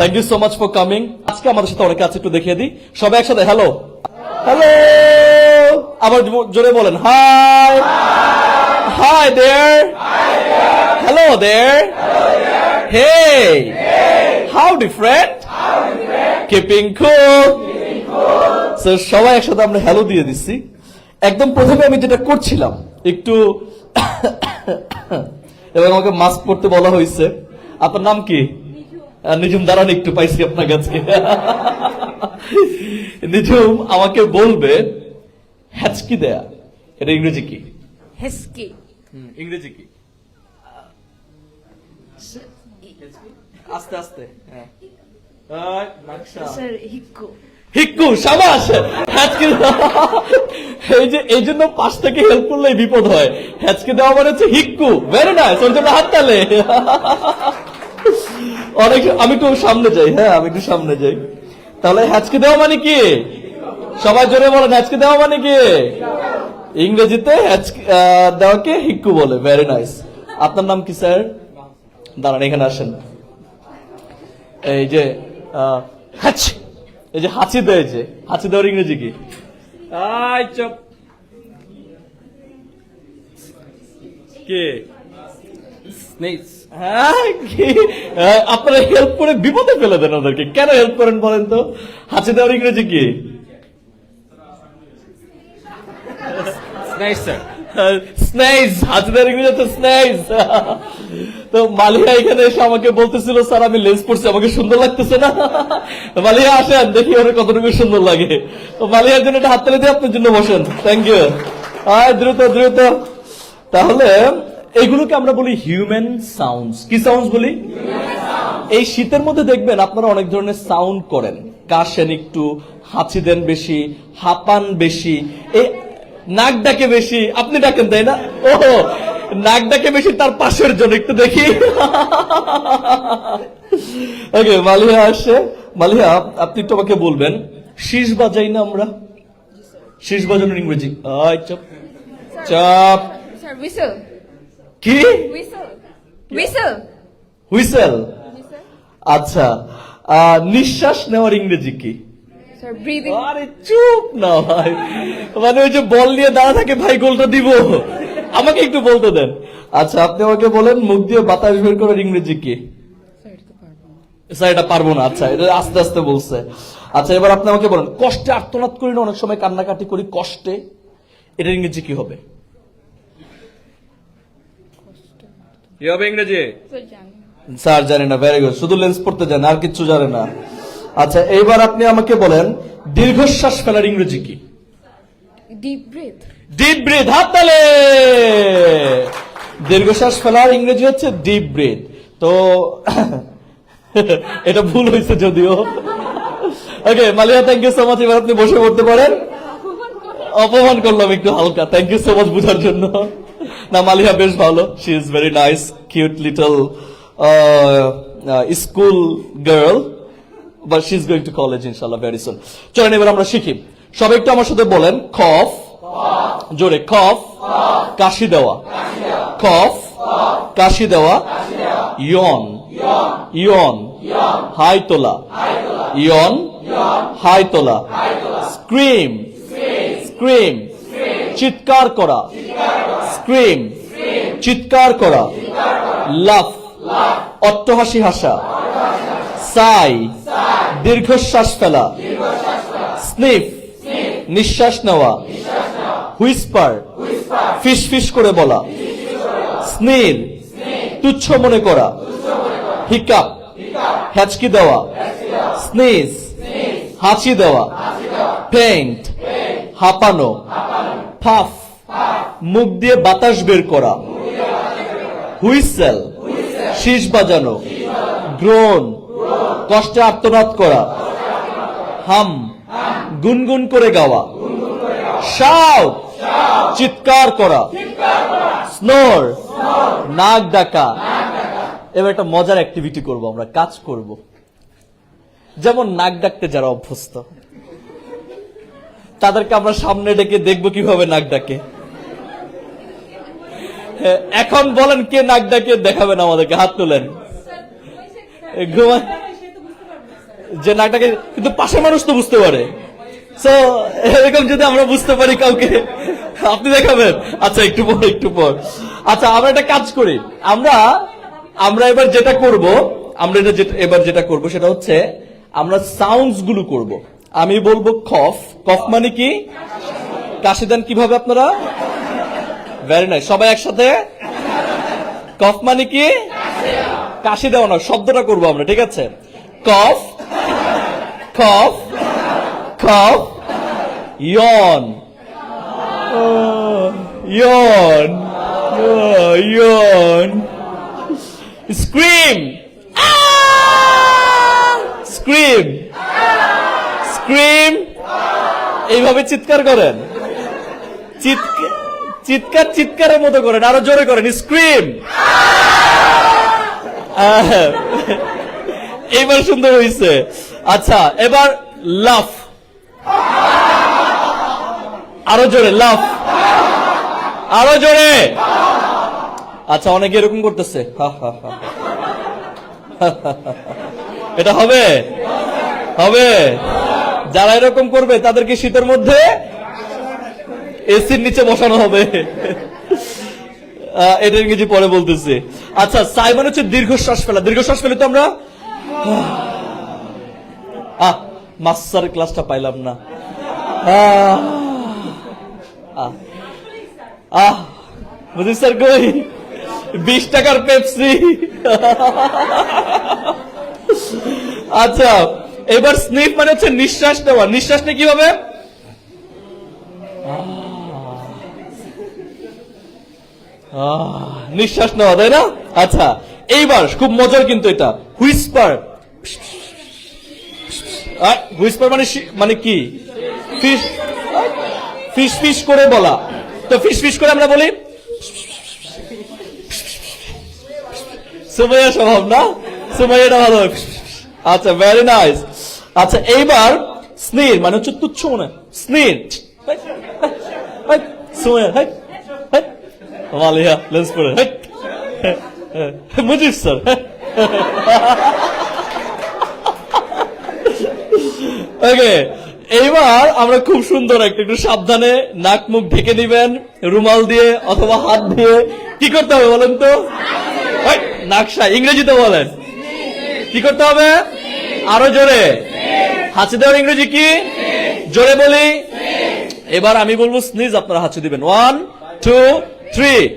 Thank you so much for coming. আজকে আমাদের সাথে অনেকে আছে, একটু দেখিয়ে দিই। সবাই একসাথে হ্যালো হ্যালো, আবার জোরে বলেন hi hi there, hello there, hey howdy friend, keeping cool. So সবাই একসাথে আমরা হ্যালো দিয়ে দিচ্ছি। একদম প্রথমে আমি যেটা করছিলাম একটু এবং আমাকে মাস্ক পরতে বলা হয়েছে। আপনার নাম কি? নিজুম, দাঁড়ান একটু, পাইছি আপনার কাছে। নিজুম আমাকে বলবে হ্যাচকি দেয়া, এটা ইংরেজি কি? হেস্কি। ইংরেজি কি? আস্তে আস্তে, হ্যাঁ স্যার হিক্কু। হিক্কু, সাবাস। হ্যাচকি, এই জন্য পাশ থেকে হেল্প করলে বিপদ হয়। হ্যাচকি দেওয়া মানে হচ্ছে হিক্কু। ভেরি নাইস, ওর জন্য হাত তালে। অনেক, আমি একটু সামনে যাই, হ্যাঁ আমি একটু সামনে যাই। তাহলে হ্যাচকি দেওয়া মানে কি? সবাই জোরে বলেন, হ্যাচকি দেওয়া মানে কি? ইংরেজিতে দেওয়াকে হিক্কু বলে। Very nice. আপনার নাম কি স্যার? দাঁড়ান, এখানে আসেন। এই যে হাচ, এই যে হাঁচি দেয়, যে হাঁচি দেওয়ার ইংরেজি কি? চুপ, কে? হ্যাঁ, আপনারা হেল্প করে বিপদে ফেলে দেন ওদেরকে। কেন হেল্প করেন বলেন তো? হাঁচি দেওয়ার ইংরেজি কি? স্নেইজ। হাঁচি দেওয়ার ইংরেজি হচ্ছে স্নেইজ। তো মালিয়া এখানে এসে আমাকে বলতেছিল, স্যার আমি লেন্স পড়ছি, আমাকে সুন্দর লাগতেছে না। মালিয়া আসেন, দেখি ওর কতটুকু সুন্দর লাগে। তো মালিয়ার জন্য একটা হাততালি দিয়ে আপনার জন্য বসেন। Thank you. দ্রুত দ্রুত। তাহলে এইগুলোকে আমরা বলি হিউম্যান সাউন্ডস। কি সাউন্ডস বলি? এই শীতের মধ্যে দেখবেন আপনারা অনেক ধরনের সাউন্ড করেন। কাশেন একটু, হাঁচি দেন বেশি, হাঁপান বেশি, এই নাক ডাকে বেশি। আপনি ডাকেন তাই না? ও, নাক ডাকে বেশি তার পাশের জন, একটু দেখি। ওকে, মালিহা আসছে। মালিহা, আপনি একটু আমাকে বলবেন শীষ বাজাই না আমরা? শীষ বাজানোর ইংরেজি? Chop chop. Sir whistle. কি? হুইসেল। হুইসেল। হুইসেল। আচ্ছা, নিঃশ্বাস নেওয়ার ইংরেজি কি? Sir breathing. আরে চুপ না ভাই, মানে ওই যে বল নিয়ে দাঁড়া থাকে, ভাই গোলটা দিব, আমাকে একটু বলতে দেন। আচ্ছা, আপনি আমাকে বলেন মুখ দিয়ে বাতাস বের করার ইংরেজি কি? স্যার এটা পারবো না। আচ্ছা, এটা আস্তে আস্তে বলছে। আচ্ছা, এবার আপনি আমাকে বলেন কষ্টে আর্তনাদ করি না, অনেক সময় কান্নাকাটি করি কষ্টে, এটার ইংরেজি কি হবে? কি হবে ইংরেজি? স্যার জানি না। ভেরি গুড, শুধু লেন্স পড়তে জানে, আর কিছু জানে না। আচ্ছা, এইবার আপনি আমাকে বলেন দীর্ঘশ্বাস ফেলার ইংরেজি কি? Deep breath. Deep breath. হাত তালে। দীর্ঘশ্বাস ফেলার ইংরেজি হচ্ছে ডিপ ব্রিথ। তো এটা ভুল হয়েছে যদিও। Okay Maliya, thank you so much. এবার আপনি বসে পড়তে পারেন। অপমান করলাম একটু হালকা। থ্যাংক ইউ সো মাচ বুঝার জন্য। না, মালিয়া বেশ ভালো। She is very nice, cute little school girl, but she is going to college ইনশাআল্লাহ ভেরি সুন। চলেন এবার আমরা শিখি। সবাই একটু আমার সাথে বলেন কফ, জোরে কফ, কাশি দেওয়া, কফ, কাশি দেওয়া, ইয়ন, ইয়ন, হাই তোলা, ইয়ন, হাই তোলা, স্ক্রিম, স্ক্রিম, চিৎকার করা, স্ক্রিম, চিৎকার করা, লাফ, অট্টহাসি হাসা, সাই, দীর্ঘশ্বাস ফেলা, স্নিফ, নিঃশ্বাস নেওয়া, হুইস্পার, ফিস ফিস করে বলা, স্নির, তুচ্ছ মনে করা, হিকাপ, হ্যাচকি দেওয়া, স্নিজ, হাঁচি দেওয়া, ফেইন্ট, হাঁপানো, ফাফ, মুখ দিয়ে বাতাস বের করা, হুইসেল, শীষ বাজানো, গ্রোন, কষ্টে আর্তনাদ করা, হাম, গুনগুন করে গাওয়া, শাউট, চিৎকার করা, স্নোর, নাক ডাকা। এবার একটা মজার অ্যাক্টিভিটি করব, আমরা কাজ করব। যেমন নাক ডাকতে যারা অভ্যস্ত তাদেরকে আমরা সামনে ডেকে দেখবো কিভাবে নাক ডাকে। এখন বলেন কে নাক ডাকে দেখাবেন আমাদেরকে, হাত তোলেন। ঘুমায় যে নাকটাকে, কিন্তু পাশের মানুষ তো বুঝতে পারে। সো এরকম যদি আমরা বুঝতে পারি কাউকে, আপনি দেখাবেন? আচ্ছা একটু পর। আচ্ছা আমরা একটা কাজ করি, আমরা এবার যেটা করব, এবার যেটা করব সেটা হচ্ছে আমরা সাউন্ডস গুলো করব। আমি বলবো কফ, কফ মানে কি? কাশি দেন কিভাবে আপনারা? ভেরি নাইস, সবাই একসাথে। কফ মানে কি? কাশি দেওয়া না, শব্দটা করবো আমরা, ঠিক আছে? কফ, কফ, কফ, ইয়ন, ইয়ন, ইয়ন, স্ক্রিম, স্ক্রিম, স্ক্রিম, এইভাবে চিৎকার করেন, চিৎকারের মতো করেন, আরো জোরে করেন, স্ক্রিম। এইবার সুন্দর হয়েছে। আচ্ছা এবার লাফ, আরো জোরে লাফ, আরো জোরে। আচ্ছা অনেকে এরকম করতেছে, এটা হবে? হবে? যারা এরকম করবে তাদেরকে শীতের মধ্যে এসির নিচে বসানো হবে। এটা ইংরেজি পরে বলতেছি। আচ্ছা সাই মানে হচ্ছে দীর্ঘশ্বাস ফেলা। দীর্ঘশ্বাস ফেলে তো আমরা মাস্টার ক্লাসটা পাইলাম না। বুঝি স্যার কই 20 টাকার পেপসি। আচ্ছা এবার স্নিফ মানে হচ্ছে নিঃশ্বাস নেওয়া। নিঃশ্বাস নিয়ে কিভাবে? নিঃশ্বাস নেওয়া, তাই না? আচ্ছা এইবার খুব মজার কিন্তু এটা, হুইসপার। হুইসপার মানে কি? ফিস ফিস ফিস করে বলা। তো ফিস ফিস করে আমরা বলি সুমাইয়া স্বভাব না? সুমাইয়াটা ভালো। আচ্ছা ভেরি নাইস। আচ্ছা এইবার স্নির মানে হচ্ছে তুচ্ছ মনে। স্নির সুমাইয়া মালিয়া লেন্স পরে মুজিব স্যার। ওকে এইবার আমরা খুব সুন্দর একটু সাবধানে নাক মুখ ঢেকে দিবেন রুমাল দিয়ে অথবা হাত দিয়ে। কি করতে হবে বলেন তো? নাকশা ইংরেজিতে বলেন, কি করতে হবে? আরো জোরে। হাঁচি দেওয়ার ইংরেজি কি? জোরে বলি। এবার আমি বলবো স্নিজ, আপনারা হাঁচি দিবেন। 1 2 3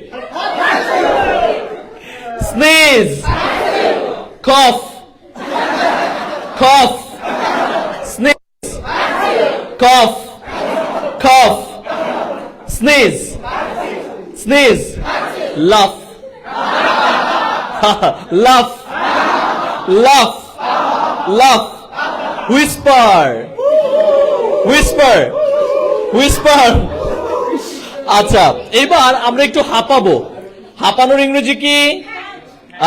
স্নিজ, কফ, কফ, স্নিজ, কফ, কফ, স্নিজ, স্নিজ, লাফ, লাফ, লাফ, লাফ, হুইসপার, হুইসপার, হুইসপার। আচ্ছা এবার আমরা একটু হাঁপাবো। হাঁপানোর ইংরেজি কি?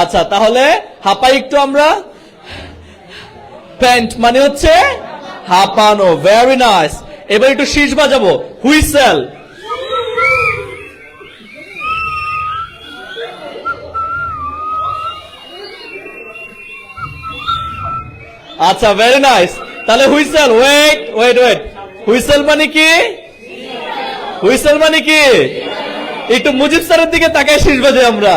আচ্ছা তাহলে হাঁপাই একটু আমরা। প্যান্ট মানে হচ্ছে হাঁপানো। Very nice. এবার একটু শীষ বাজাবো, হুইসেল। আচ্ছা ভেরি নাইস। তাহলে whistle, wait wait wait, whistle মানে কি? হুইসেল মানে কি? একটু মুজিব স্যারের দিকে তাকায় শীষ বাজে আমরা।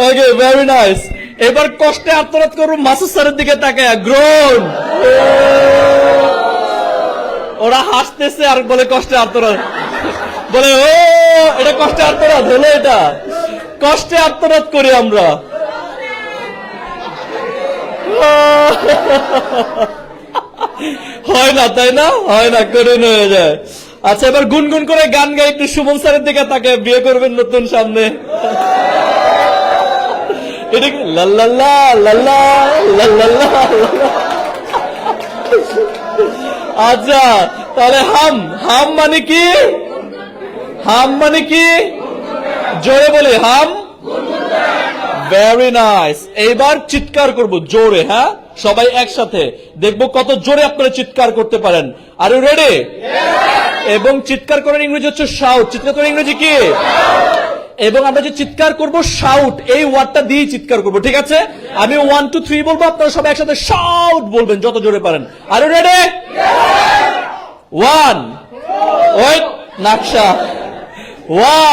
Okay very nice. এবার কষ্টে আত্মনাদ করবো মাসুদ স্যারের দিকে তাকায়, গ্রোন। ওরা হাসতেছে আর বলে কষ্টে আত্মনাদ, বলে ও এটা কষ্টে আত্মনাদ হলো, এটা কষ্টে আত্মনাদ করি আমরা। হয় না তাই না? হয় না, করে হয়ে যায়। আচ্ছা এবার গুনগুন করে গান গাই একটু শুভম স্যারের দিকে তাকে, বিয়ে করবেন নতুন সামনে। এটা কি লাল্লাল্লা লাল্লা লাল্লাল্লা। আচ্ছা তাহলে হাম, হাম মানে কি? হাম মানে কি? জোরে বলি হাম। Very nice. এইবার চিৎকার করব জোরে, হ্যাঁ সবাই একসাথে, দেখবো কত জোরে আপনারা চিৎকার করতে পারেন। Are you ready? এবং চিৎকার করার ইংরেজি হচ্ছে শাউট। চিৎকার করার ইংরেজি কি? এবং আমরা যে চিৎকার করব শাউট, এই ওয়ার্ডটা দিয়ে চিৎকার করব, ঠিক আছে? আমি 1 2 3 বলবো, আপনারা সবাই একসাথে শাউট বলবেন যত জোরে পারেন। Are you ready? 1 ওয়েট নাকশা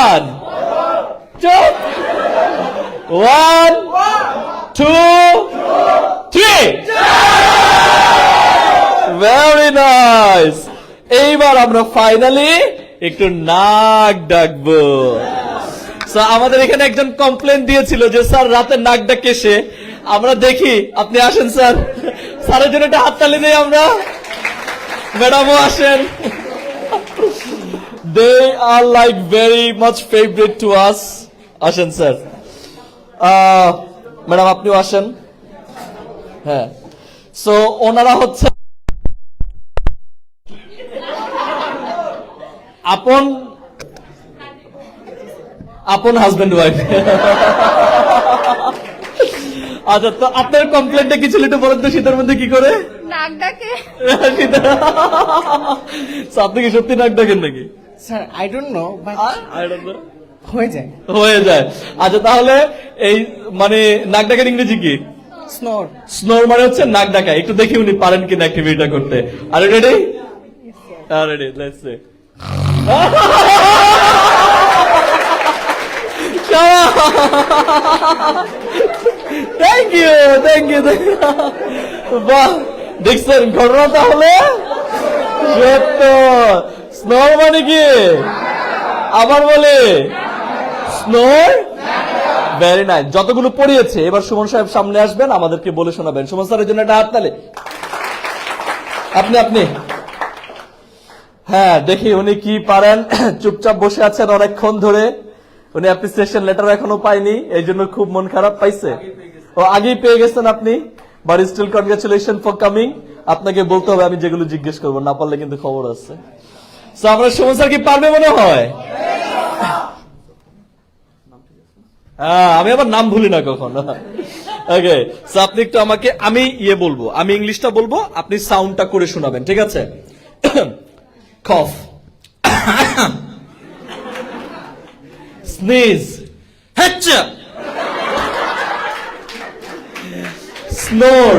1 2 1 2 3 ভেরি নাইস। এইবার আমরা ফাইনালি একটু নাক ডাকবো। So, আমাদের এখানে একজন কমপ্লেন দিয়েছিল যে স্যার রাতে নাক ডাকে সে। আমরা দেখি, আপনি আসেন স্যার, স্যারের জন্য একটা হাততালি দেই আমরা। ম্যাডামও আসেন। They are like very much favourite to us. আসেন স্যার। ম্যাডাম আপনিও আসেন। হ্যাঁ, সো ওনারা হচ্ছে আপন আপন হাজবেন্ড ওয়াইফ। আচ্ছা, তো আপনার কমপ্লেনটা কি ছিল একটু বলেন তো, শীতের মধ্যে কি করে? নাক ডাকে। So, আপনি কি সত্যি নাক ডাকেন নাকি? Sir I don't know but I don't know. হয়ে যায়। হয়ে যায়। আচ্ছা, তাহলে এই মানে নাক ডাকার ইংরেজি কি? স্নোর। স্নোর মানে হচ্ছে নাক ডাকা। একটু দেখি উনি পারেন কিনা অ্যাক্টিভিটিটা করতে। Are ready? Ready, let's see. Thank you, thank you. বাহ, দেখছেন ঘটনা তাহলে সত্য। স্নোর মানে কি? আবার বলে স্নোর। Very nice. যতগুলো পড়িয়েছে এবার সুমন সাহেব সামনে আসবেন, আমাদেরকে বলে শোনাবেন। সুমন স্যারের জন্য একটা হাততালি। আপনি হ্যাঁ, দেখি উনি কি পারেন। চুপচাপ বসে আছেন অনেকক্ষণ ধরে। উনি অ্যাপ্রিসিয়েশন লেটার এখনো পাইনি, এই জন্য খুব মন খারাপ। পাইছে? ও আগেই পেয়ে গেছেন আপনি, but still congratulation for coming. আপনাকে বলতে হবে, আমি যেগুলো জিজ্ঞেস করবো, না পারলে কিন্তু খবর আছে। So, আমরা সুমন স্যার কি পারবে মনে হয়? হ্যাঁ, আমি আবার নাম ভুলি না কখনো। ওকে, সো আপনি একটু আমাকে, আমি বলবো, আমি ইংলিশটা বলবো, আপনি সাউন্ডটা করে শোনাবেন, ঠিক আছে? কফ, স্নিজ, হ্যাচ্চা, স্নোর,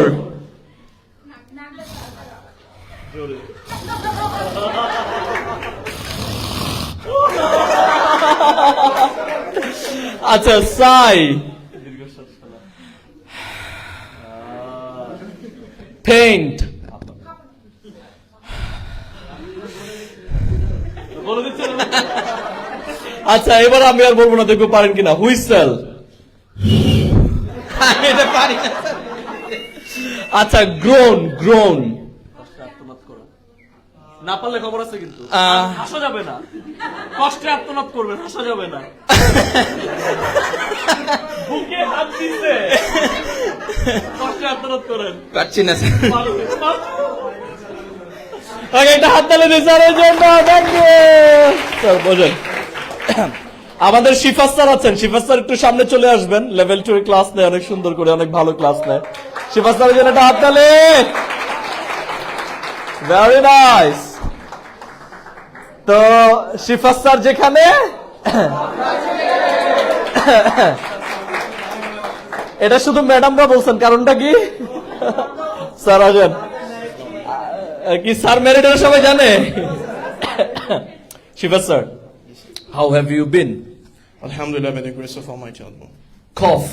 আচ্ছা, সাই, পেইন্ট, আচ্ছা এবার আমি আর বলবো না, দেখবো পারেন কিনা। হুইসেল, এটা পারি না। আচ্ছা, গ্রোন, গ্রোন, না পারলে খবর আছে কিন্তু হাসা যাবে না, কষ্টে আত্মনাদ করবেন, হাসা যাবে না। বুকে হাত দিতে কষ্টে আত্মনাদ করেন, পারছি না ওকে, একটা হাত তালে দিই স্যারের জন্য। Thank you sir. বোঝেন, আমাদের শিফাস স্যার আছেন, শিফাস স্যার একটু সামনে চলে আসবেন। লেভেল 2 এর ক্লাস নেয়, অনেক সুন্দর করে, অনেক ভালো ক্লাস নেয়। শিফাস স্যারের জন্য একটা হাত তালে। Very nice. তো শিফাস স্যার যেখানে, এটা শুধু ম্যাডামরা বলছেন, কারণটা কি? স্যার আসেন। কি স্যার মেরিট সবাই জানে? Shifas sir, how have you been? Alhamdulillah, by the grace of Almighty Allah. Cough.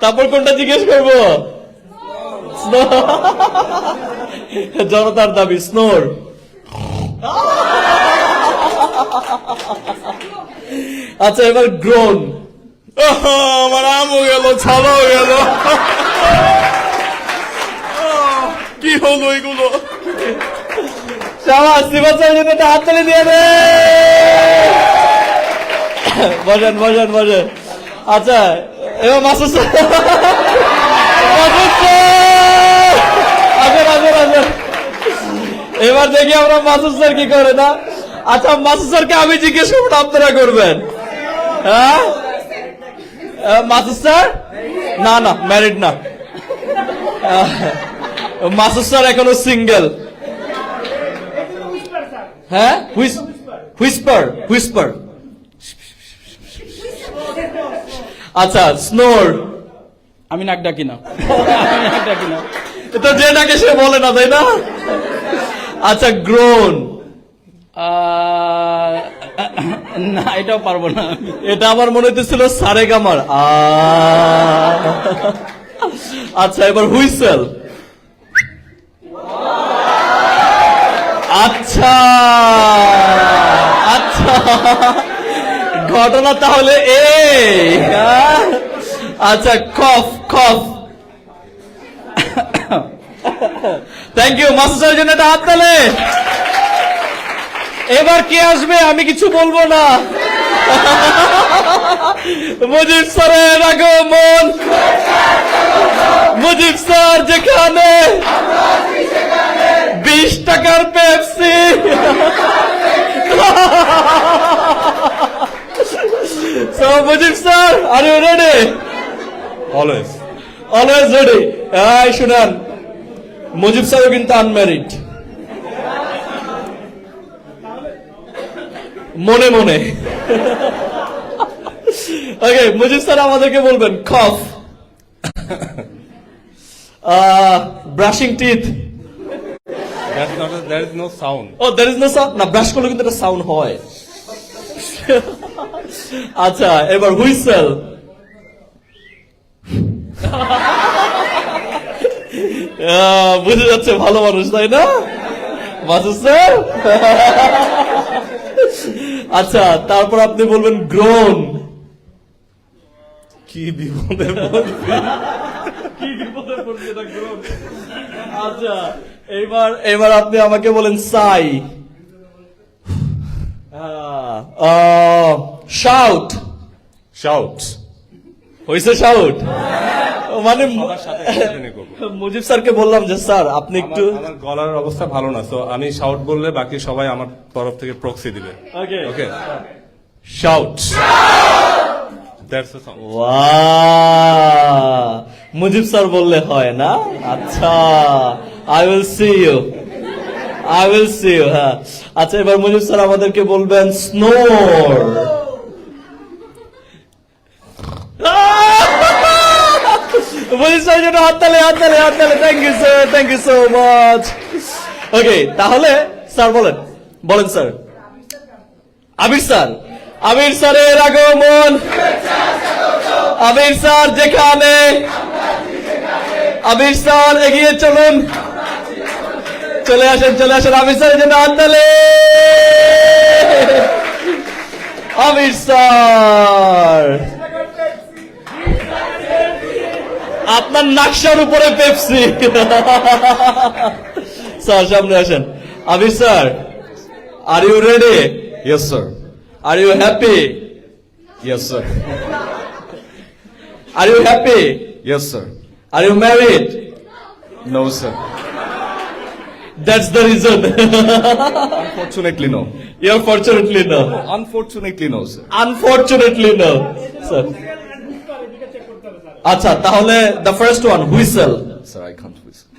তারপর কোনটা জিজ্ঞেস করবো? জনতার দাবি, স্নোর। আচ্ছা, এবার গ্রোন। আমার আমও গেল, ছালাও গেল, কি হলো এগুলো? শাবাশ, শিবাচার্য জন্য একটা হাততালি দিয়ে দে। বসেন বসেন বসেন। আচ্ছা, এবার মাসুদ স্যার, মাসুদ স্যার আসেন আসেন আসেন। এবার দেখি আমরা মাসুদ স্যার কি করে না। আচ্ছা, মাসুদ স্যারকে আমি জিজ্ঞেস করবো না, আপনারা করবেন? হ্যাঁ, মাসুদ স্যার না না, ম্যারিড না। মাসুদ স্যার এখনো সিঙ্গেল। হ্যাঁ, হুইসপার হুইসপার। আচ্ছা স্নোর। আমি নাক ডাকি না, আমি নাক ডাকি না। এটা যে ডাকে সে বলে না, তাই না? আচ্ছা গ্রোন। না, এটাও পারবো না। এটা আমার মনে হইতেছিল সারেগামার আচ্ছা এবার হুইসেল। আচ্ছা আচ্ছা, ঘটনা তাহলে এই। আচ্ছা কফ কফ। থ্যাংক ইউ মাসুদ স্যারের জন্য একটা হাত তালে। এবার কে আসবে আমি কিছু বলবো না। মুজিব স্যারের আগমন, মুজিব স্যার যেখানে 20 টাকার Pepsi. So Mujib sir are you ready? Always. Always ready. এই শুনেন, মুজিব স্যারও কিন্তু আনম্যারিড, মনে মনে। ওকে, মুজিব স্যার আমাদেরকে বলবেন cough, brushing teeth. There is no sound. ও দ্যার ইজ নো সাউন্ড। না, ব্রাশ করলে কিন্তু একটা সাউন্ড হয়। আচ্ছা এবার হুইসেল। বুঝে যাচ্ছে ভালো মানুষ, তাই না মাসুদ স্যার? আচ্ছা তারপর আপনি বলবেন গ্রোন। কি বিপদে পড়ছি। কি বিপদে পড়ছে এটা গ্রোন। আচ্ছা এবার আপনি আমাকে বলেন সাই। শাউট। Shout. হয়েছে শাউট? মানে সবার সাথে একসাথে করবো। মুজিব স্যারকে বললাম যে স্যার আপনি একটু আমার গলার অবস্থা ভালো না, তো আমি শাউট বললে বাকি সবাই আমার তরফ থেকে প্রক্সি দিবে। Okay okay, shout. That's the sound. Wow, Mujib sir বললে হয় না? আচ্ছা I will see you, I will see you. হ্যাঁ আচ্ছা এবার মুজিব স্যার আমাদেরকে বলবেন স্নোর। মুজিব স্যার জন্য হাততালি হাততালি হাততালি। Thank you sir, thank you so much. Okay তাহলে স্যার বলেন, বলেন স্যার। আবির স্যার, আবির স্যারের আগমন, আবির স্যার যেখানে, আবির স্যার এগিয়ে চলুন, চলে আসেন চলে আসেন। আবির স্যারের জন্য হাততালি। আবির স্যার, আপনার নাকশার উপরে পেপসি। স্যার সামনে আসেন। Abir sir, are you ready? Yes sir. Are you happy? Yes sir. Are you happy? Yes sir. Are you married? No sir. That's the reason. Unfortunately no. You're fortunately no. Unfortunately no sir. Unfortunately no. Sir. আচ্ছা তাহলে the first one whistle. Sir I can't whistle.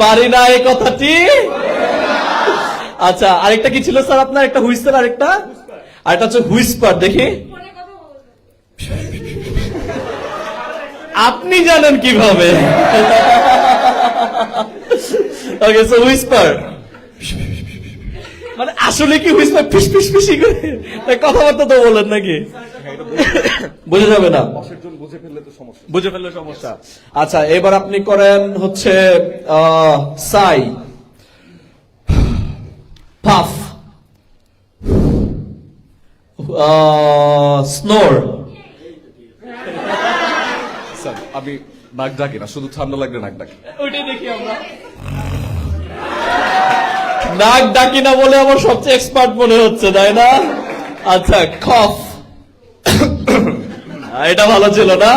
পারি না এই কথাটি। আচ্ছা আরেকটা কি ছিল স্যার আপনার? একটা হুইসেল, আরেকটা হচ্ছে হুইসপার। দেখি আপনি জানেন কিভাবে? ওকে সো হুইসপার মানে আসলে কি হুইসপার ফিস ফিস ফিসি করে কথাবার্তা তো বলেন নাকি? বুঝে যাবে না, বুঝে ফেললে সমস্যা। আচ্ছা এবার আপনি করেন হচ্ছে সাই, পাফ, স্নোর। স্যার আমি নাক ডাকি না, শুধু ঠান্ডা লাগলে নাক ডাকি। ওইটাই দেখি আমরা। নাক ডাকি না বলে আমার সবচেয়ে এক্সপার্ট মনে হচ্ছে, তাই না? আচ্ছা কফ, এটা ভালো ছিল না।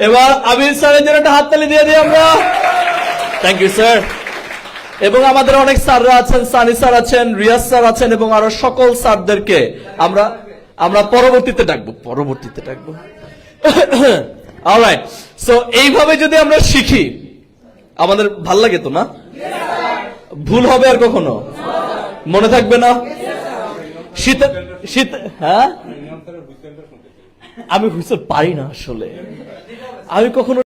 এবার আবির স্যারের জন্য একটা হাততালি দিয়ে দিই আমরা। Thank you sir. এবং আমাদের অনেক স্যাররা আছেন, সানি স্যার আছেন, রিয়াজ স্যার আছেন এবং আরো সকল স্যারদেরকে আমরা পরবর্তীতে ডাকবো। অলরাইট, সো এইভাবে যদি আমরা শিখি আমাদের ভাল লাগে তো না? ভুল হবে আর কখনো মনে থাকবে না শীত শীত হ্যাঁ আমি হুইসেল পারি না আসলে আমি কখনো